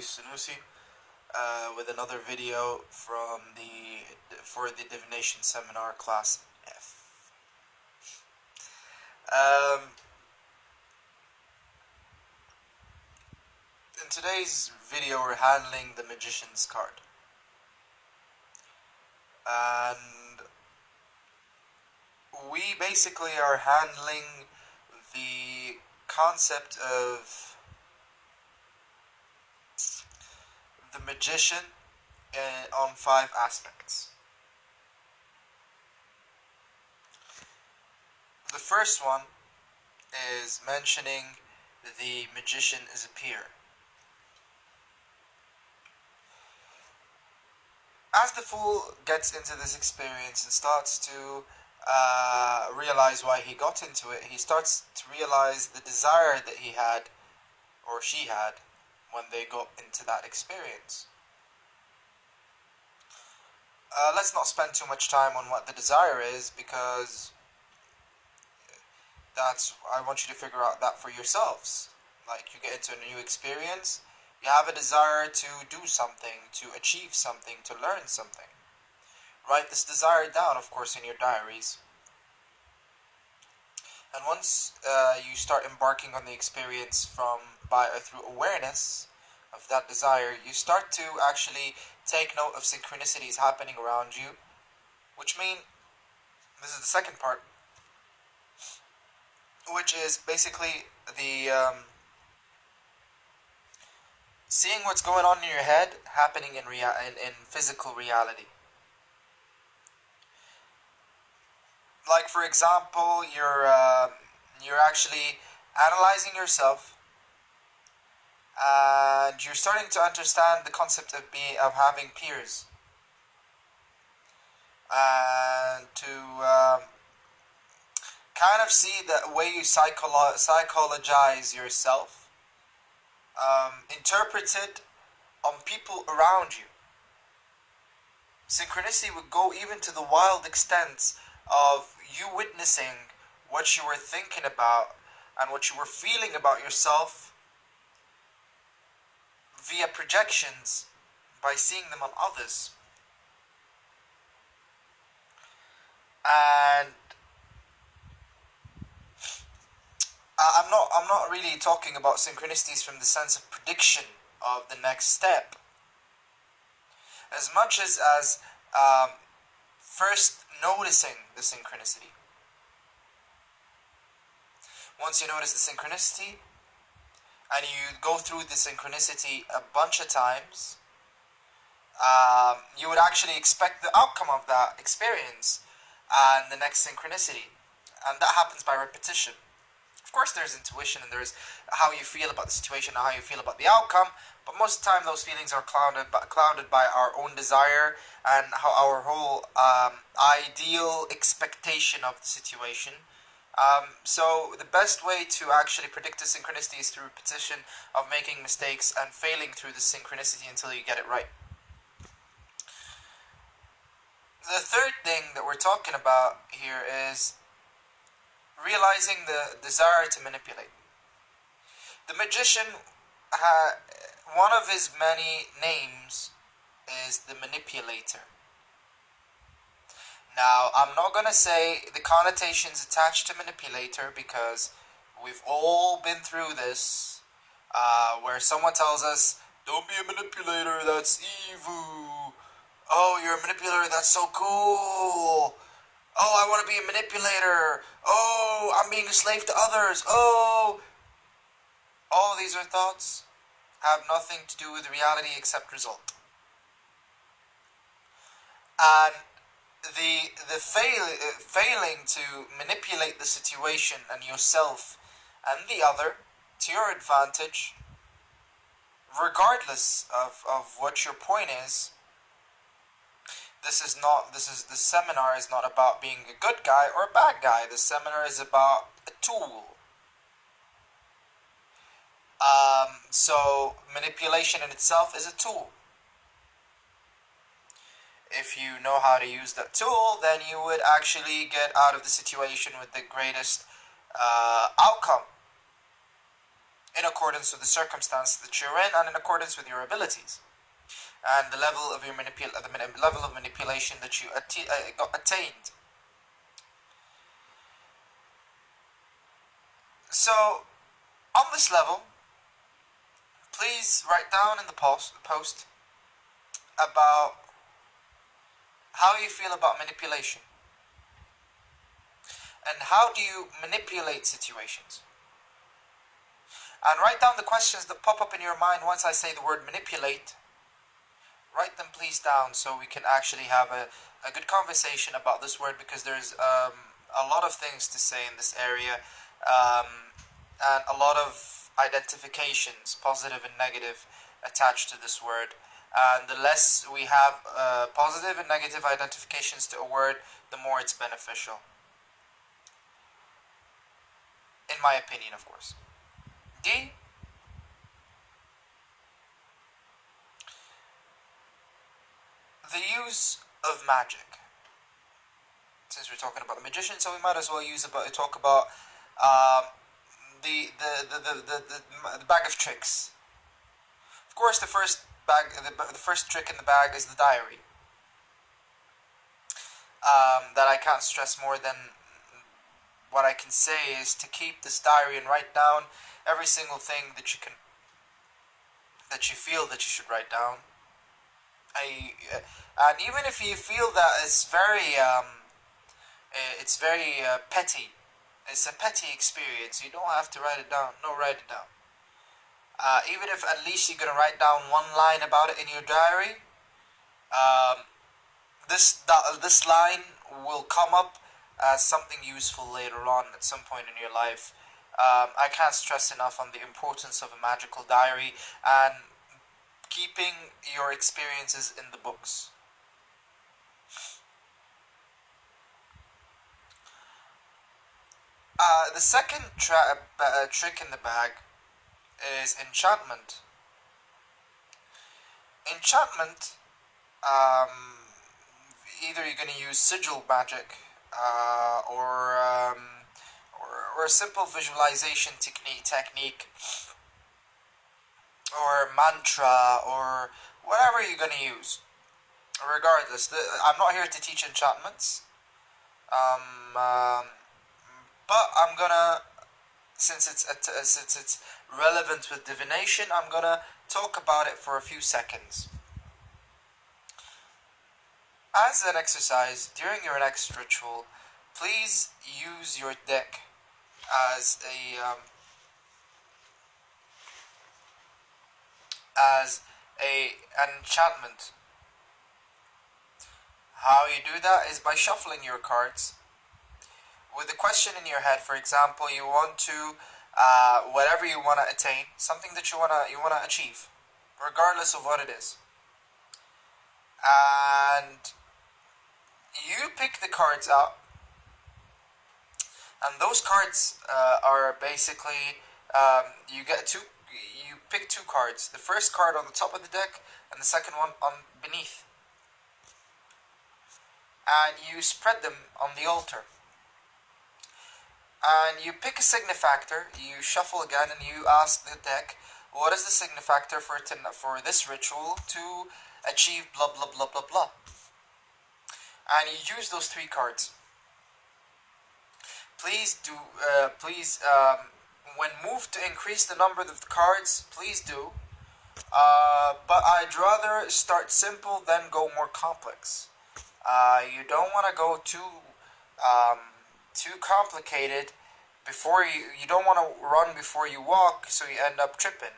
AlSanussi with another video for the Divination Seminar Class F. In today's video we're handling the Magician's card. And we basically are handling the concept of the magician on 5 aspects. The first one is mentioning the magician is a peer. As the fool gets into this experience and starts to realize why he got into it, he starts to realize the desire that he had, or she had, when they got into that experience. Let's not spend too much time on what the desire is, because I want you to figure out that for yourselves. Like, you get into a new experience, you have a desire to do something, to achieve something, to learn something. Write this desire down, of course, in your diaries. And once you start embarking on the experience through awareness of that desire, you start to actually take note of synchronicities happening around you, which mean, this is the second part, which is basically the seeing what's going on in your head happening in physical reality. Like, for example, you're actually analyzing yourself, and you're starting to understand the concept of having peers, and to kind of see the way you psychologize yourself interpreted on people around you. Synchronicity would go even to the wild extents of you witnessing what you were thinking about and what you were feeling about yourself via projections, by seeing them on others. And I'm not really talking about synchronicities from the sense of prediction of the next step, as much as first noticing the synchronicity. Once you notice the synchronicity, and you go through the synchronicity a bunch of times, you would actually expect the outcome of that experience and the next synchronicity. And that happens by repetition. Of course, there's intuition, and there's how you feel about the situation and how you feel about the outcome, but most of the time those feelings are clouded by our own desire and how our whole ideal expectation of the situation. So the best way to actually predict the synchronicity is through repetition of making mistakes and failing through the synchronicity until you get it right. The third thing that we're talking about here is realizing the desire to manipulate. The magician, one of his many names is the manipulator. Now, I'm not going to say the connotations attached to manipulator, because we've all been through this, where someone tells us, don't be a manipulator, that's evil. Oh, you're a manipulator, that's so cool. Oh, I want to be a manipulator. Oh, I'm being a slave to others. Oh. All these are thoughts, have nothing to do with reality except result. And the failing to manipulate the situation and yourself and the other to your advantage, regardless of what your point is, the seminar is not about being a good guy or a bad guy. The seminar is about a tool. So manipulation in itself is a tool. If you know how to use that tool, then you would actually get out of the situation with the greatest outcome. in accordance with the circumstance that you're in and in accordance with your abilities and the level of your level of manipulation that you attained. So, on this level, please write down in the post about how you feel about manipulation and how do you manipulate situations. And write down the questions that pop up in your mind once I say the word manipulate. Write them please down so we can actually have a good conversation about this word, because there's a lot of things to say in this area, and a lot of identifications, positive and negative, attached to this word. And the less we have positive and negative identifications to a word, the more it's beneficial. In my opinion, of course. D. The use of magic. Since we're talking about the magician, so we might as well talk about the bag of tricks. Of course, the first trick in the bag is the diary. That I can't stress more than what I can say is to keep this diary and write down every single thing that you feel that you should write down. And even if you feel that it's very petty, it's a petty experience, you don't have to write it down. No, write it down. Even if at least you're gonna write down one line about it in your diary, this line will come up as something useful later on at some point in your life. I can't stress enough on the importance of a magical diary and keeping your experiences in the books. The second trick in the bag is enchantment. Enchantment, either you're going to use sigil magic or a simple visualization technique or mantra or whatever you're going to use. Regardless, I'm not here to teach enchantments, but I'm gonna, since it's relevant with divination, I'm gonna talk about it for a few seconds. As an exercise during your next ritual, please use your deck as an enchantment. How you do that is by shuffling your cards with a question in your head. For example, you want to whatever you want to attain, something that you wanna achieve, regardless of what it is, and you pick the cards out, and those cards are basically you pick two cards. The first card on the top of the deck, and the second one on beneath, and you spread them on the altar. And you pick a signifactor, you shuffle again, and you ask the deck, what is the signifactor for this ritual to achieve blah blah blah blah blah. And you use those three cards. Please when moved to increase the number of the cards, please do. But I'd rather start simple than go more complex. You don't want to go too complicated before you don't want to run before you walk, so you end up tripping,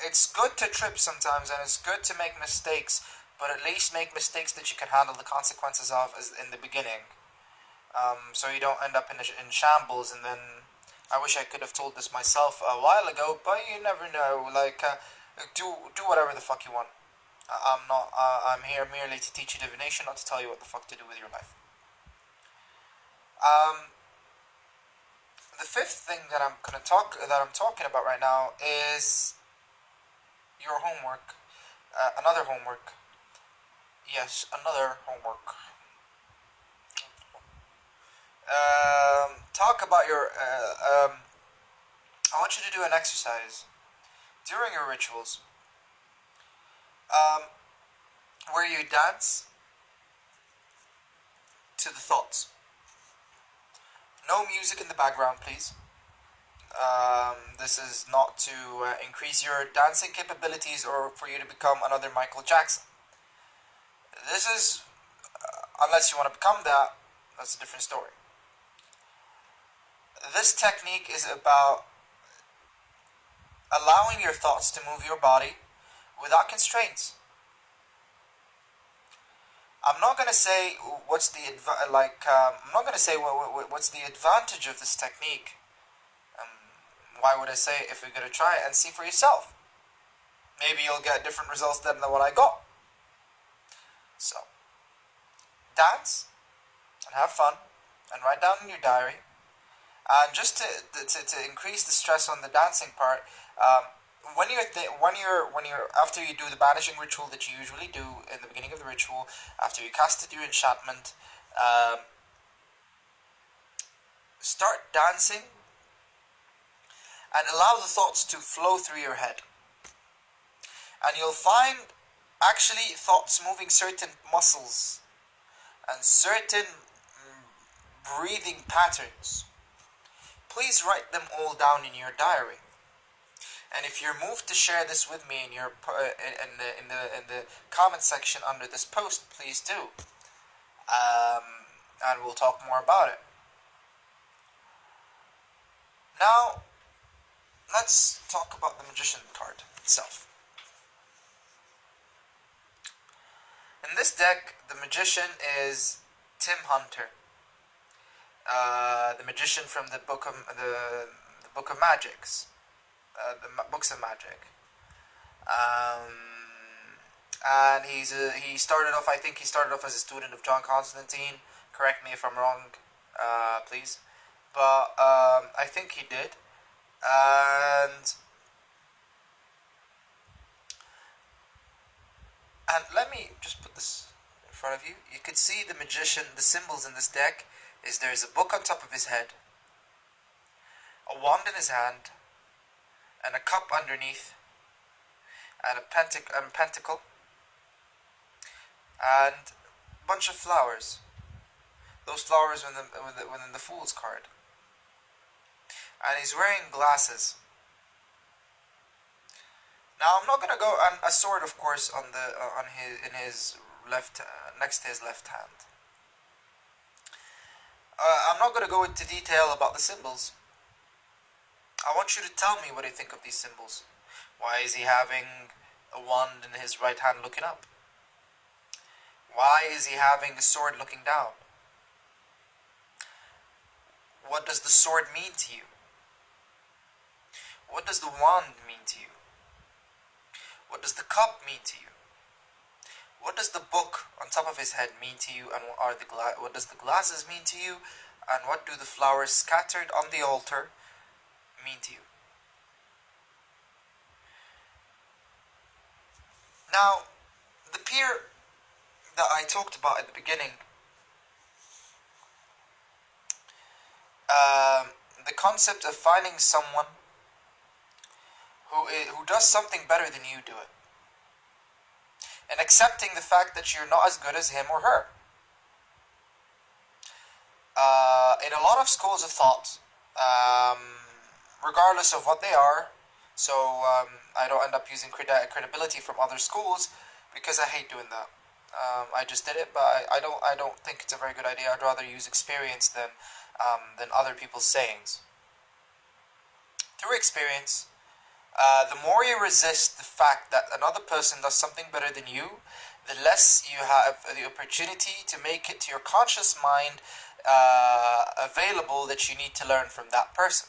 it's good to trip sometimes, and it's good to make mistakes, but at least make mistakes that you can handle the consequences of as in the beginning, so you don't end up in shambles. And then I wish I could have told this myself a while ago, but you never know. Do whatever the fuck you want. I'm here merely to teach you divination, not to tell you what the fuck to do with your life. The fifth thing that I'm talking about right now is your homework. Another homework. Yes, another homework. Talk about your I want you to do an exercise during your rituals um, where you dance to the thoughts. No music in the background, please. This is not to increase your dancing capabilities or for you to become another Michael Jackson. This is, unless you want to become that, that's a different story. This technique is about allowing your thoughts to move your body without constraints. I'm not gonna say what's the I'm not gonna say what's the advantage of this technique. Why would I say it if you're gonna try it and see for yourself? Maybe you'll get different results than what I got. So, dance and have fun and write down in your diary. And just to increase the stress on the dancing part, when you're after you do the banishing ritual that you usually do in the beginning of the ritual, after you casted your enchantment, start dancing and allow the thoughts to flow through your head. And you'll find actually thoughts moving certain muscles and certain breathing patterns. Please write them all down in your diary. And if you're moved to share this with me in your in the comment section under this post, please do. And we'll talk more about it. Now, let's talk about the Magician card itself. In this deck, the Magician is Tim Hunter, the magician from the book of Magics, the books of magic, and he started off. I think he started off as a student of John Constantine. Correct me if I'm wrong, please. But I think he did, and let me just put this in front of you. You could see the magician, the symbols in this deck is there's a book on top of his head, a wand in his hand, and a cup underneath, and a pentacle, and a bunch of flowers. Those flowers within the Fool's card. And he's wearing glasses. Now I'm not gonna go on a sword, of course, in his left next to his left hand. I'm not gonna go into detail about the symbols. I want you to tell me what you think of these symbols. Why is he having a wand in his right hand looking up? Why is he having a sword looking down? What does the sword mean to you? What does the wand mean to you? What does the cup mean to you? What does the book on top of his head mean to you? And what does the glasses mean to you? And what do the flowers scattered on the altar mean to you? Now, the peer that I talked about at the beginning, the concept of finding someone who does something better than you do it, and accepting the fact that you're not as good as him or her. In a lot of schools of thought, regardless of what they are, so I don't end up using credibility from other schools because I hate doing that. I just did it, but I don't think it's a very good idea. I'd rather use experience than other people's sayings. Through experience, the more you resist the fact that another person does something better than you, the less you have the opportunity to make it to your conscious mind available that you need to learn from that person.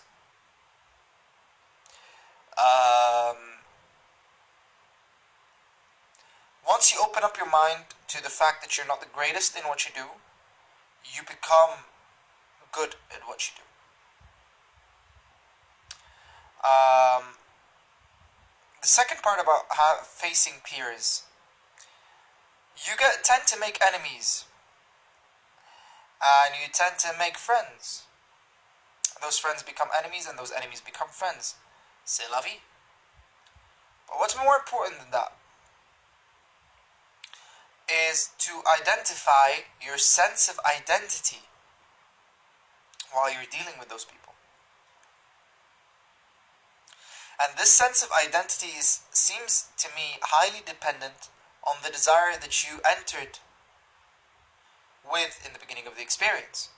Once you open up your mind to the fact that you're not the greatest in what you do, you become good at what you do. The second part about facing peers, you tend to make enemies, and you tend to make friends. those friends become enemies, and those enemies become friends. C'est la vie. But what's more important than that is to identify your sense of identity while you're dealing with those people. And this sense of identity seems to me highly dependent on the desire that you entered with in the beginning of the experience.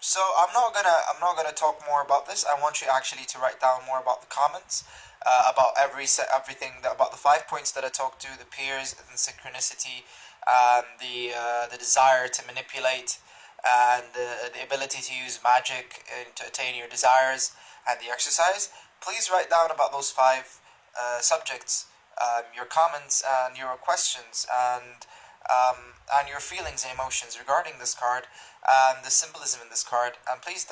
So I'm not gonna talk more about this. I want you actually to write down more about the comments, about everything about the 5 points that I talked to: the peers, and synchronicity, and the desire to manipulate, and the ability to use magic to attain your desires, and the exercise. Please write down about those 5 subjects, your comments and your questions, and your feelings and emotions regarding this card and the symbolism in this card. And please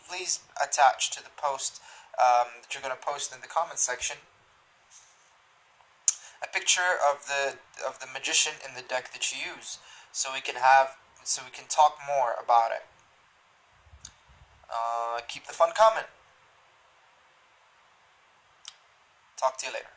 please attach to the post that you're going to post in the comments section a picture of the magician in the deck that you use, so we can talk more about it. Keep the fun coming. Talk to you later.